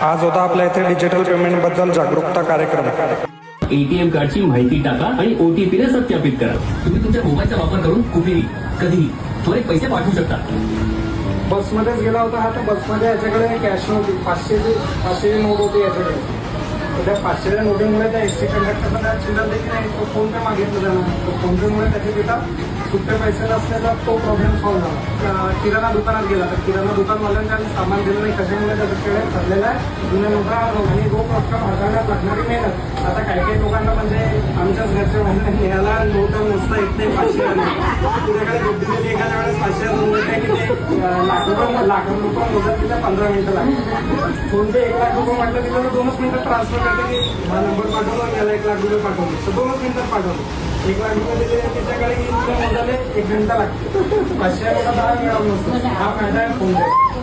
आज होता आपल्या इथे डिजिटल पेमेंट बद्दल जागरूकता कार्यक्रम. एटीएम कार्डची माहिती टाका आणि OTP ने सत्यापित करा. तुम्ही तुमच्या मोबाईलचा वापर करून कुठेही कधीही त्वरित पैसे पाठवू शकता. बसमध्येच गेला होता हा, तर बसमध्ये याच्याकडे कॅश नव्हती. 500ची नोट होती याच्याकडे. तर त्या 500च्या नोटीमुळे त्या एसटी कंडक्टरला त्या चिल्लर देखील नाही. तो फोन पे मागितलं त्यानं. तो फोन पेमुळे त्याच्या तिथं सुट्टे पैसे नसल्याचा तो प्रॉब्लेम सॉल्व्ह झाला. किराणा दुकानात गेला तर किराणा दुकानवाल्यांनी त्याला सामान दिलं नाही. कशामुळे त्याच्याकडे ठरलेला आहे जुन्या नोटा आणि रोख रक्कम हाताळण्यात लागणारी मेहनत. आता काही लोकांना म्हणजे आमच्याच घरच्या बाहेर याला नोट मोजता येत नाही. 500 तुझ्याकडे दिलेली एखाद्या वेळेस 500 नोट आहे की ते लाख रुपये मोजत तिथे 15 मिनिटं लागतात. फोन पे 1 लाख रुपये म्हटलं तिथं 2च मिनिटात ट्रान्सफर करते की हा नंबर पाठवला याला 1 लाख रुपये पाठवले तर 2च मिनिटात पाठवतो. 1 लाख रुपये दिले त्याच्याकडे की तुला मोजायला 1 घंटा लागतो. 500 नोटा 10 मिळाला नसतो. हा फायदा आहे फोन पे.